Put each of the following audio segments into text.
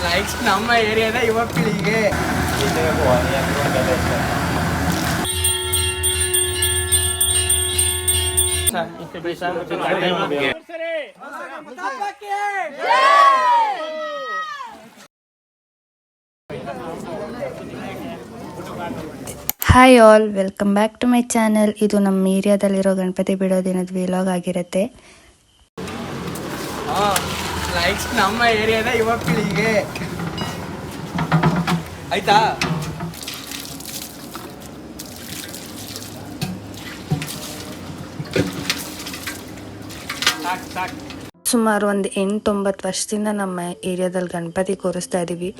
Likes ನಮ್ಮ ಏರಿಯಾದ ಯುವ ಪೀಳಿಗೆ hi all, welcome back to my channel. ಇದು ನಮ್ಮ ಏರಿಯಾದಲ್ಲಿರೋ ಗಣಪತಿ ಬಿಡೋ ದಿನದ ವಿಲಾಗ್ ಆಗಿರುತ್ತೆ. ಲೈಕ್ಸ್ ನಮ್ಮ ಏರಿಯಾದ ಯುವ ಪೀಳಿಗೆ ಆಯ್ತಾ. ಸುಮಾರು ಒಂದು 8-9 ವರ್ಷದಿಂದ ನಮ್ಮ ಏರಿಯಾದಲ್ಲಿ ಗಣಪತಿ ಕೂರಿಸ್ತಾ ಇದ್ದೀವಿ.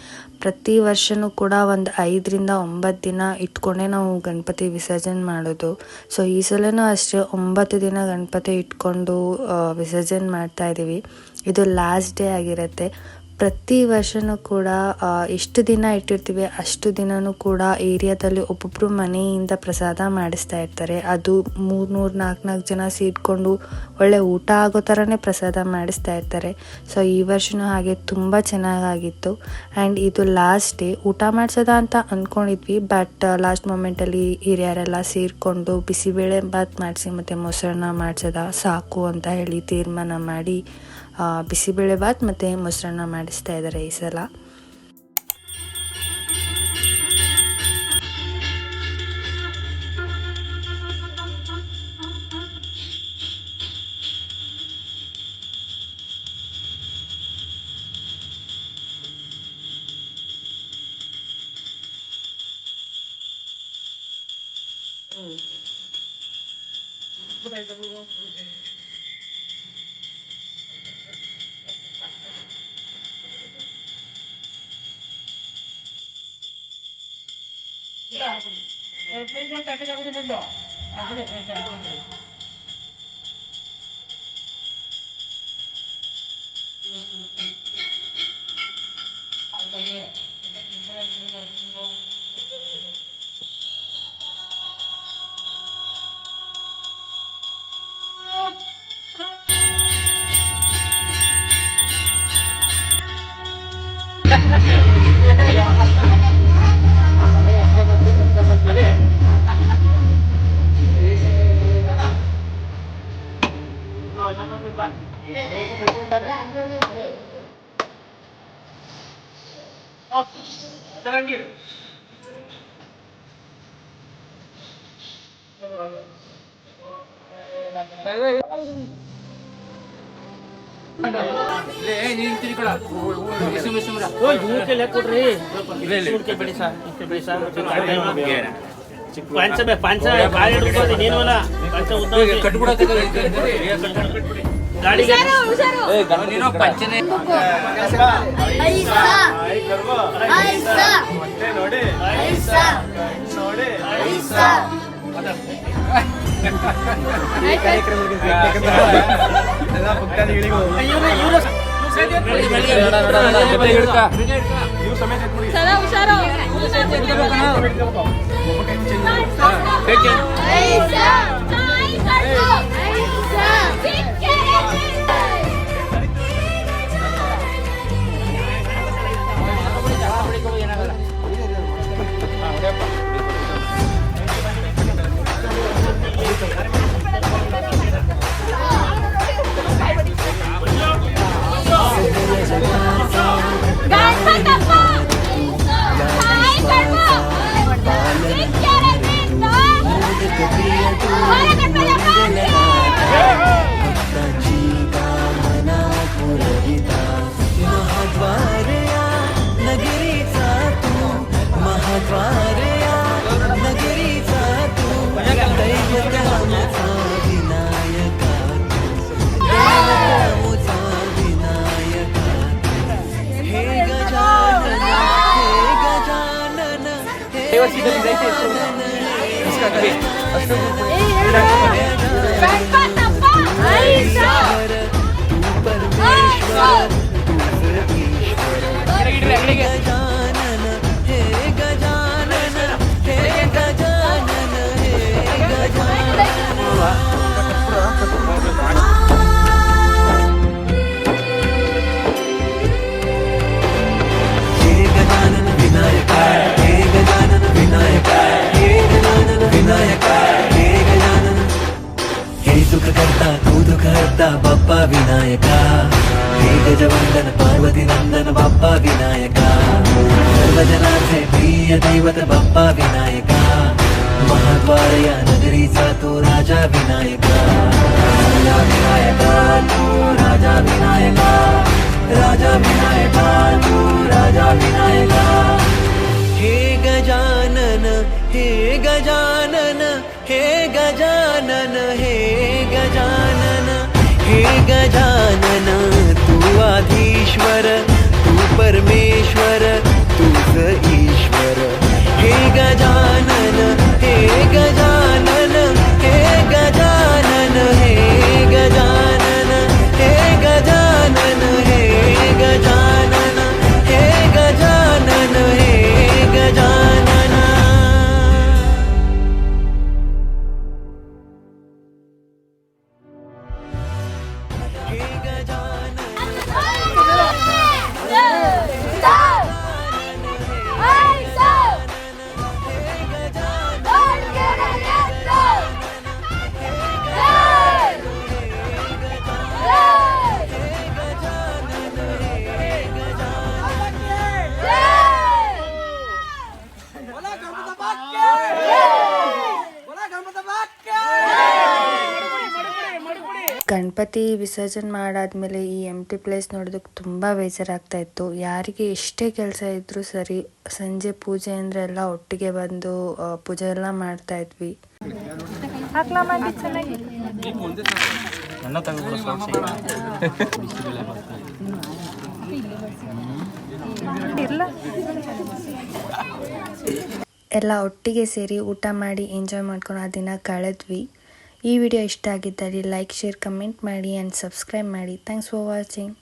ಪ್ರತಿ ವರ್ಷವೂ ಕೂಡ ಒಂದು 5-9 ದಿನ ಇಟ್ಕೊಂಡೇ ನಾವು ಗಣಪತಿ ವಿಸರ್ಜನೆ ಮಾಡೋದು. ಸೊ ಈ ಸಲನೂ ಅಷ್ಟೇ 9 ದಿನ ಗಣಪತಿ ಇಟ್ಕೊಂಡು ವಿಸರ್ಜನೆ ಮಾಡ್ತಾ ಇದ್ದೀವಿ. ಇದು ಲಾಸ್ಟ್ ಡೇ ಆಗಿರುತ್ತೆ. ಪ್ರತಿ ವರ್ಷವೂ ಕೂಡ ಎಷ್ಟು ದಿನ ಇಟ್ಟಿರ್ತೀವಿ ಅಷ್ಟು ದಿನವೂ ಕೂಡ ಏರಿಯಾದಲ್ಲಿ ಒಬ್ಬೊಬ್ಬರು ಮನೆಯಿಂದ ಪ್ರಸಾದ ಮಾಡಿಸ್ತಾ ಇರ್ತಾರೆ. ಅದು 3-4 ಜನ ಸೇರಿಕೊಂಡು ಒಳ್ಳೆ ಊಟ ಆಗೋ ಥರನೇ ಪ್ರಸಾದ ಮಾಡಿಸ್ತಾ ಇರ್ತಾರೆ. ಸೊ ಈ ವರ್ಷವೂ ಹಾಗೆ ತುಂಬ ಚೆನ್ನಾಗಾಗಿತ್ತು. ಆ್ಯಂಡ್ ಇದು ಲಾಸ್ಟ್ ಡೇ. ಊಟ ಮಾಡಿಸೋದ ಅಂತ ಅಂದ್ಕೊಂಡಿದ್ವಿ, ಬಟ್ ಲಾಸ್ಟ್ ಮೊಮೆಂಟಲ್ಲಿ ಹಿರಿಯರೆಲ್ಲ ಸೇರಿಕೊಂಡು ಬಿಸಿಬೇಳೆ ಬಾತ್ ಮಾಡಿಸಿ ಮತ್ತು ಮೊಸರನ್ನ ಮಾಡಿಸೋದ ಸಾಕು ಅಂತ ಹೇಳಿ ತೀರ್ಮಾನ ಮಾಡಿ ಬಿಸಿಬೇಳೆ ಬಾತ್ ಮತ್ತು ಮೊಸರನ್ನ ಮಾಡಿಸ್ತಾ ಇದ್ದಾರೆ ಈ ಸಲ. ವಿನಾಯಕ ಹೇ ಗಜವಂದನ ಪಾರ್ವತಿ ನಂದನ ಬಪ್ಪ ವಿನಾಯಕ ಸರ್ವಜನಾಥೆ ಪ್ರಿಯ ದೈವತ ಬಪ್ಪ ವಿನಾಯಕ ಮಹಾದ್ವಾರಯ ನಗರಿ ಸಾತು ರಾಜ ವಿನಾಯಕ ತೂ ರಾಜ ವಿನಾಯಕ ರಾಜ ವಿನಾಯಕ ತೂ ರಾಜ ವಿನಾಯಕ हे गजानन हे गजानन हे गजानन हे गजानन हे गजानन तू आधीश्वर तू परमेश्वर तूच ईश्वर हे गजानन हे गजानन हे गजानन हे गजानन हे गजानन हे गजानन हे गजानन हे गजानन हे गजानन ಗಣಪತಿ ವಿಸರ್ಜನೆ ಮಾಡಾದ್ಮೇಲೆ ಈ ಎಂಟಿ ಪ್ಲೇಸ್ ನೋಡೋದಕ್ಕೆ ತುಂಬ ಬೇಜಾರಾಗ್ತಾ ಇತ್ತು. ಯಾರಿಗೆ ಎಷ್ಟೇ ಕೆಲಸ ಇದ್ರೂ ಸರಿ, ಸಂಜೆ ಪೂಜೆ ಅಂದರೆ ಎಲ್ಲ ಒಟ್ಟಿಗೆ ಬಂದು ಪೂಜೆ ಎಲ್ಲ ಮಾಡ್ತಾ ಇದ್ವಿ. ಎಲ್ಲ ಒಟ್ಟಿಗೆ ಸೇರಿ ಊಟ ಮಾಡಿ ಎಂಜಾಯ್ ಮಾಡ್ಕೊಂಡು ಆ ದಿನ ಕಳೆದ್ವಿ. ಈ ವಿಡಿಯೋ ಇಷ್ಟ ಆಗಿದ್ದಲ್ಲಿ ಲೈಕ್, ಶೇರ್, ಕಮೆಂಟ್ ಮಾಡಿ ಆ್ಯಂಡ್ ಸಬ್ಸ್ಕ್ರೈಬ್ ಮಾಡಿ. Thanks for watching.